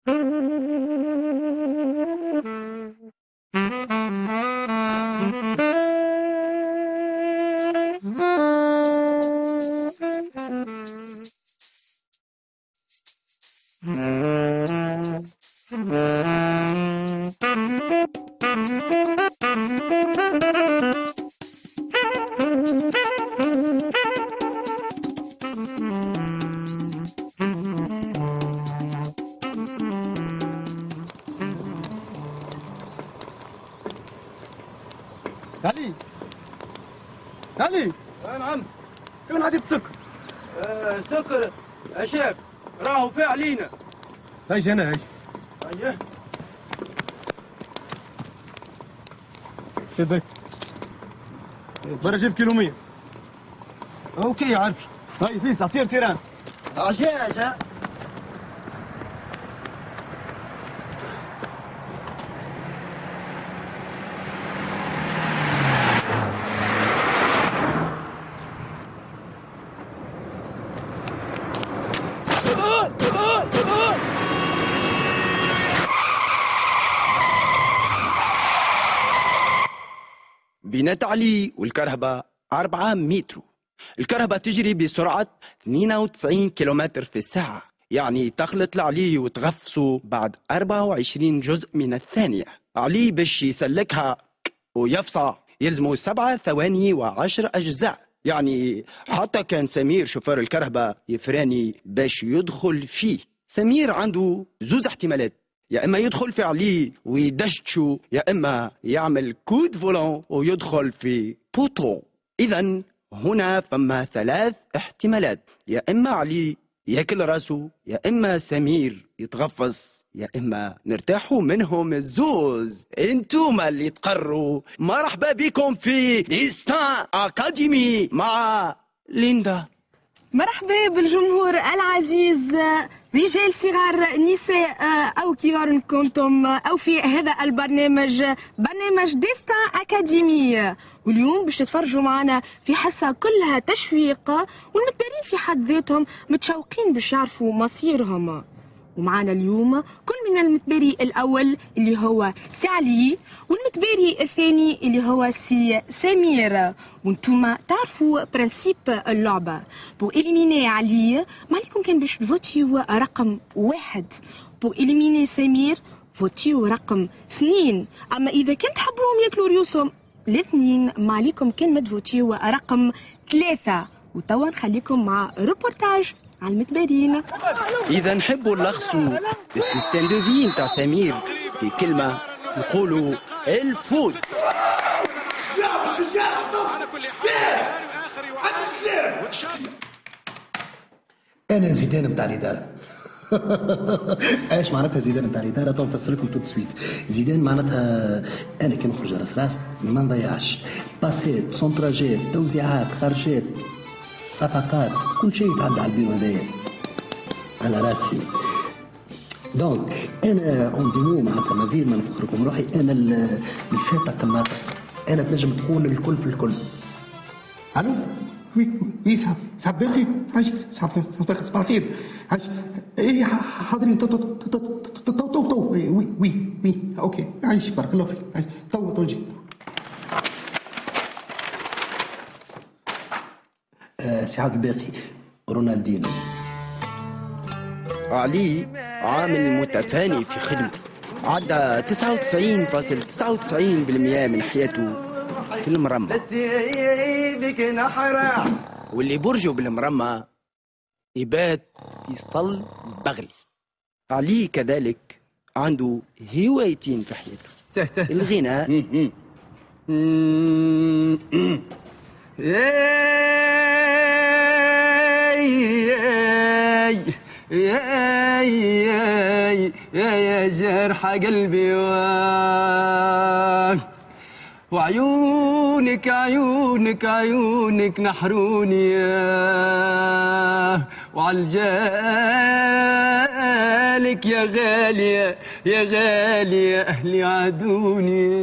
علي علي. نعم. كيف نعطيك السكر؟ سكر يا شيخ راهو في علينا. هاي انا هاي. اييه شدك برا جيب كيلو 100. اوكي يا عربي. هاي فيس عطير تيران. عجاجة. بين علي والكرهبة 4 متر. الكرهبة تجري بسرعة 92 كيلومتر في الساعة، يعني تخلط لعلي وتغفصه بعد 24 جزء من الثانية. علي باش يسلكها ويفصى يلزمه 7 ثواني و10 أجزاء، يعني حتى كان سمير شوفير الكرهبة يفراني باش يدخل فيه. سمير عنده زوز احتمالات، يا إما يدخل في علي ويدشتشو، يا إما يعمل كود فولون ويدخل في بوتو. إذن هنا فما 3 احتمالات، يا إما علي ياكل راسه، يا إما سمير يتغفص، يا إما نرتاحوا منهم الزوز. انتوما اللي تقروا. مرحبا بكم في ديستان أكاديمي مع ليندا. مرحبا بالجمهور العزيز، رجال صغار نساء أو كبار كنتم أو في هذا البرنامج، برنامج ديستان أكاديمي. واليوم باش تتفرجوا معنا في حصة كلها تشويق، والمتبارين في حد ذاتهم متشوقين باش يعرفوا مصيرهم. ومعنا اليوم كل من المتباري الأول اللي هو سي علي، والمتباري الثاني اللي هو سي سمير. وانتوما تعرفوا برانسيب اللعبة. بو إليميني علي ما عليكم كان باش تفوتيو رقم 1، بو إليميني سمير فوتيو رقم 2. أما إذا كنت تحبوهم ياكلوا ريوسهم الاثنين ما عليكم كان ما تفوتيو رقم 3. وتوا نخليكم مع روبورتاج على المتبارين. إذا نحبوا نلخصوا السيستم دو في نتاع سمير في كلمة، نقولوا الفوت. أنا زيدان نتاع الإدارة. ايش معناتها زيدان نتاع الإدارة؟ تو نفسر لكم تو سويت. زيدان معناتها أنا كي نخرج راس ما نضيعش باسيت، سونتراجات، توزيعات، خرجات، صفقات، كل شيء يتعدى على البيرو هذايا على راسي. دونك انا اون ديمو معناتها ما غير ما نفخركم روحي، انا الفاتة قناطة، انا تنجم تقول الكل في الكل. الو وي وي صاحب باقي عايش صاحب باقي صباح الخير عايش ايه حاضرين تو وي وي اوكي عايش بارك الله فيك عايش تو نجي. سعاد الباقي رونالدينو. علي عامل متفاني في خدمته، عدى 99.99% من حياته في المرمى، واللي برجه بالمرمى يبات يسطل بغلي. علي كذلك عنده هوايتين في حياته، الغناء يا جرح قلبي وعيونك عيونك عيونك نحروني وعالجالك يا غالية يا غالية أهلي عادوني.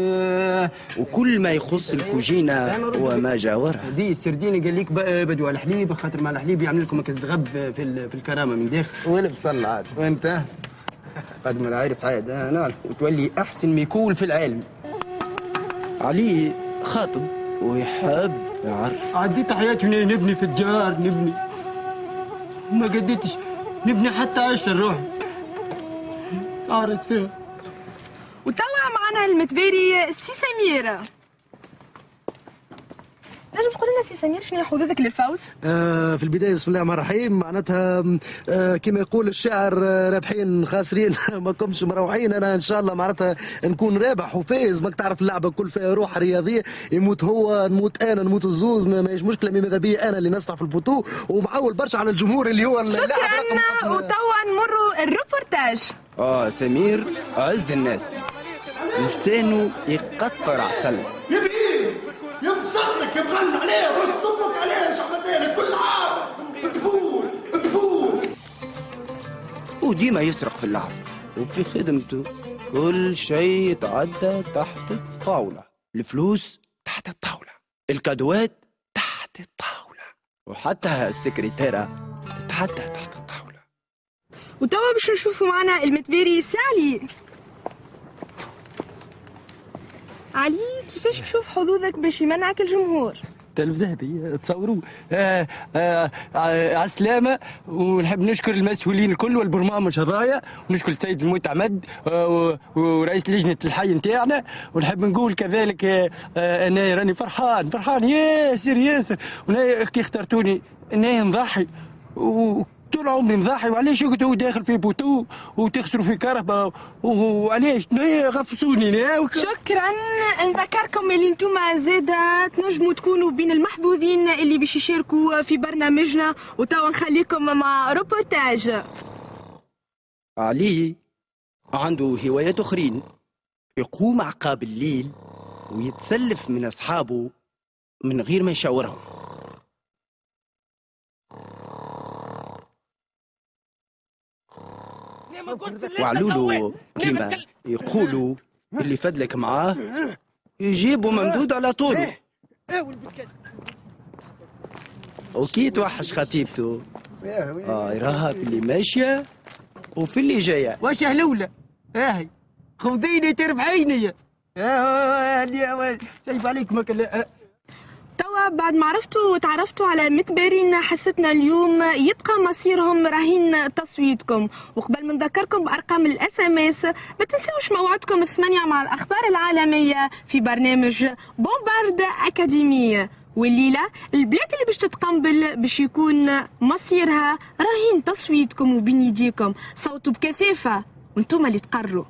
وكل ما يخص الكوجينة وما جاورها. دي السرديني قال لك بدو على الحليب، خاطر مع الحليب يعمل لكم الزغب في الكرامة من داخل. وين بصل عاد؟ وانت بعد ما العير سعاد نعرف وتولي احسن ميكول في العالم. علي خاطب ويحب يعرف. عديت حياتي نبني في الدار، نبني ما قديتش نبني حتى عشر روحي تعرس فيها. وتوا معنا المتباري سي سمير. نجم تقول لنا سي سمير شنو حظوظك للفوز؟ في البدايه بسم الله الرحمن الرحيم، معناتها كما يقول الشاعر رابحين خاسرين ما كمش مروحين. انا ان شاء الله معناتها نكون رابح وفايز. ماك تعرف اللعبه كل فيها روح رياضيه، يموت هو نموت انا نموت الزوز، ماهيش مشكله. ماذا بيا انا اللي نسطع في البوتو ومعول برشا على الجمهور اللي هو شكرا. وتوا نمروا الروبورتاج. سمير عز الناس، لسانه يقطر عسل. يبصرك يبغن عليه بس صبك عليه شعبتين كل عام تفور تفور. وديما يسرق في اللعب وفي خدمته. كل شيء يتعدى تحت الطاولة. الفلوس تحت الطاولة، الكادوات تحت الطاولة، وحتى السكرتيرة تتعدى تحت الطاولة. وتوا باش نشوفوا معنا المتباري سي علي. علي كيفاش تشوف حظوظك باش يمنعك الجمهور؟ تلف ذهبي تصوروه. على السلامة. ونحب نشكر المسؤولين الكل والبرنامج هذايا، ونشكر السيد المعتمد ورئيس لجنة الحي نتاعنا. ونحب نقول كذلك أنا راني فرحان ياسر. وأنا كي اخترتوني أنا نضحي طول عمري نضحي. وعلاش قلت هو داخل في بوتو وتخسروا في كهرباء وعلاش غفصوني. شكرا. نذكركم اللي انتم زاده تنجموا تكونوا بين المحظوظين اللي باش يشاركوا في برنامجنا. وتوا نخليكم مع روبورتاج. علي عنده هوايات أخرين، يقوم عقاب الليل ويتسلف من أصحابه من غير ما يشاورهم. وعلولو كيما يقولوا اللي فدلك معاه يجيبوا ممدود على طول. وكي توحش خطيبته يراها في اللي ماشيه وفي اللي جايه. واش هلولة هاي خذيني تربحيني سيب عليك ما توا بعد ما عرفتوا وتعرفتوا على متبارين حستنا اليوم يبقى مصيرهم رهين تصويتكم. وقبل ما نذكركم بارقام الاس ام اس، ما تنسوش موعدكم 8 مع الاخبار العالميه في برنامج بومبارد اكاديميه. والليله البلاد اللي باش تتقنبل باش يكون مصيرها رهين تصويتكم وبين يديكم. صوتوا بكثافه وانتم اللي تقرروا.